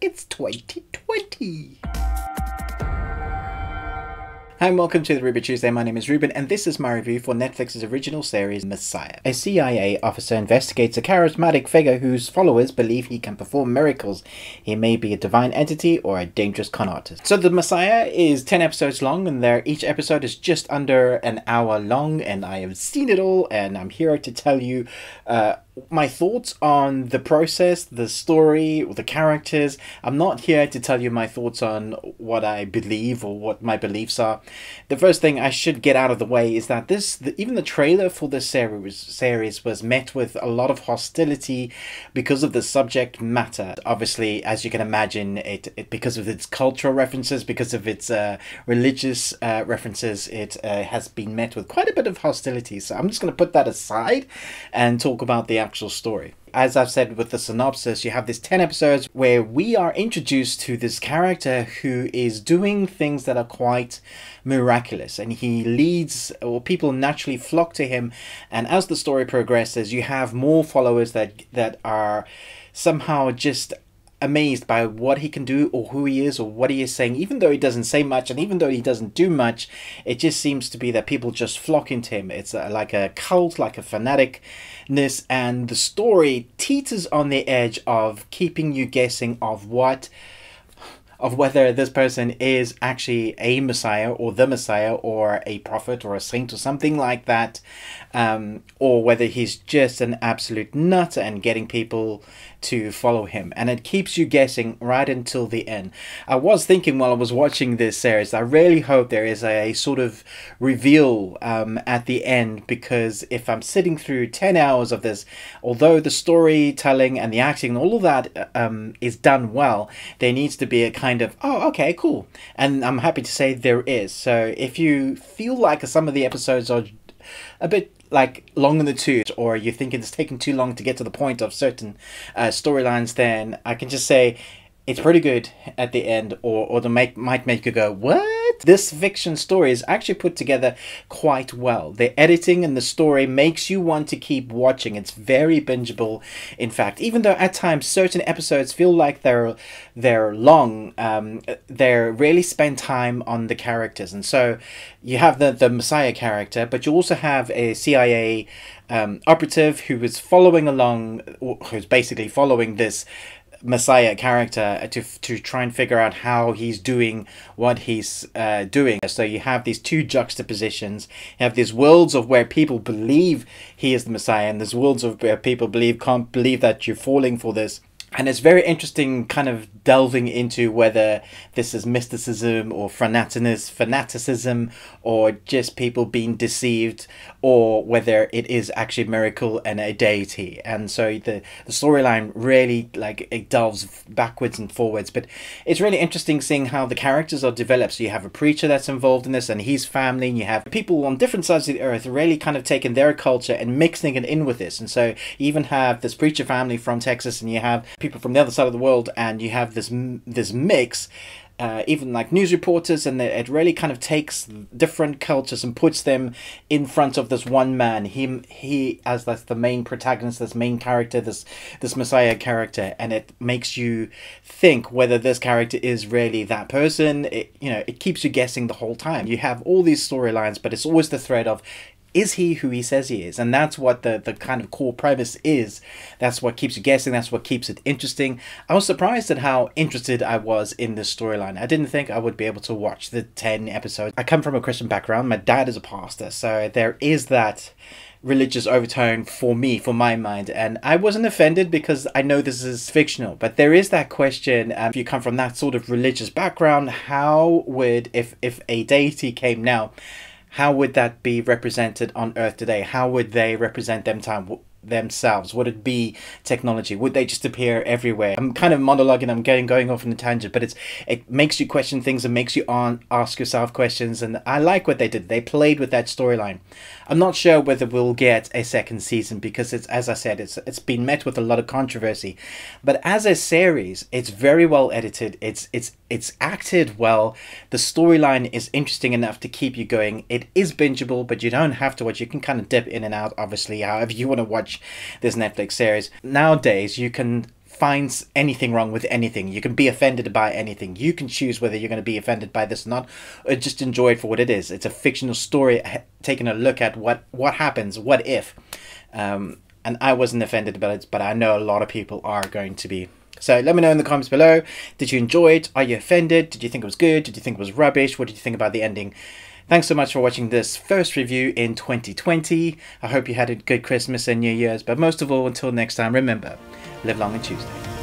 It's 2020. Hi and welcome to the Ruby Tuesday. My name is Ruben and this is my review for Netflix's original series Messiah. A CIA officer investigates a charismatic figure whose followers believe he can perform miracles. He may be a divine entity or a dangerous con artist. So the Messiah is 10 episodes long and each episode is just under an hour long, and I have seen it all and I'm here to tell you my thoughts on the process, the story, the characters. I'm not here to tell you my thoughts on what I believe or what my beliefs are. The first thing I should get out of the way is that even the trailer for this series was met with a lot of hostility because of the subject matter. Obviously, as you can imagine, it because of its cultural references, because of its religious references, it has been met with quite a bit of hostility. So I'm just going to put that aside and talk about the actual story. As I've said with the synopsis, you have this 10 episodes where we are introduced to this character who is doing things that are quite miraculous, and he leads, or people naturally flock to him, and as the story progresses you have more followers that are somehow just amazed by what he can do or who he is or what he is saying. Even though he doesn't say much and even though he doesn't do much, it just seems to be that people just flock into him. It's like a cult, like a fanaticness, and the story teeters on the edge of keeping you guessing of whether this person is actually a Messiah or the Messiah or a prophet or a saint or something like that, or whether he's just an absolute nut and getting people to follow him. And it keeps you guessing right until the end. I was thinking while I was watching this series, I really hope there is a sort of reveal at the end, because if I'm sitting through 10 hours of this, although the storytelling and the acting and all of that is done well, there needs to be a kind of, oh, okay, cool. And I'm happy to say there is. So if you feel like some of the episodes are a bit like long in the tooth, or you're thinking it's taking too long to get to the point of certain storylines, then I can just say it's pretty good at the end, or might make you go, what? This fiction story is actually put together quite well. The editing and the story makes you want to keep watching. It's very bingeable, in fact. Even though at times certain episodes feel like they're long, they really spend time on the characters. And so you have the Messiah character, but you also have a CIA operative who is following along, who's basically following this Messiah character to try and figure out how he's doing what he's doing. So you have these two juxtapositions. You have these worlds of where people believe he is the Messiah, and there's worlds of where people can't believe that you're falling for this. And it's very interesting kind of delving into whether this is mysticism or fanaticism or just people being deceived, or whether it is actually a miracle and a deity. And so the storyline really, like, it delves backwards and forwards, but it's really interesting seeing how the characters are developed. So you have a preacher that's involved in this and his family, and you have people on different sides of the earth really kind of taking their culture and mixing it in with this. And so you even have this preacher family from Texas, and you have people from the other side of the world, and you have this mix, even like news reporters, and it really kind of takes different cultures and puts them in front of this one man. He as that's the main protagonist, this main character, this Messiah character, and it makes you think whether this character is really that person. It keeps you guessing the whole time. You have all these storylines, but it's always the thread of, is he who he says he is? And that's what the kind of core premise is. That's what keeps you guessing. That's what keeps it interesting. I was surprised at how interested I was in this storyline. I didn't think I would be able to watch the 10 episodes. I come from a Christian background. My dad is a pastor, so there is that religious overtone for me, for my mind, and I wasn't offended because I know this is fictional. But there is that question, if you come from that sort of religious background, how would, if a deity came now, how would that be represented on Earth today? How would they represent themselves? Would it be technology? Would they just appear everywhere? I'm kind of monologuing, I'm going off on a tangent, but it makes you question things and makes you ask yourself questions, and I like what they did. They played with that storyline. I'm not sure whether we'll get a second season because it's, as I said, it's been met with a lot of controversy. But as a series, it's very well edited. It's acted well. The storyline is interesting enough to keep you going. It is bingeable, but you don't have to watch. You can kind of dip in and out, obviously, however you want to watch this Netflix series. Nowadays, you can finds anything wrong with anything. You can be offended by anything. You can choose whether you're going to be offended by this or not, or just enjoy it for what it is. It's a fictional story taking a look at what happens, what if. And I wasn't offended about it, but I know a lot of people are going to be. So let me know in the comments below. Did you enjoy it? Are you offended? Did you think it was good? Did you think it was rubbish? What did you think about the ending? Thanks so much for watching this first review in 2020. I hope you had a good Christmas and New Year's. But most of all, until next time, remember, live long and Tuesday.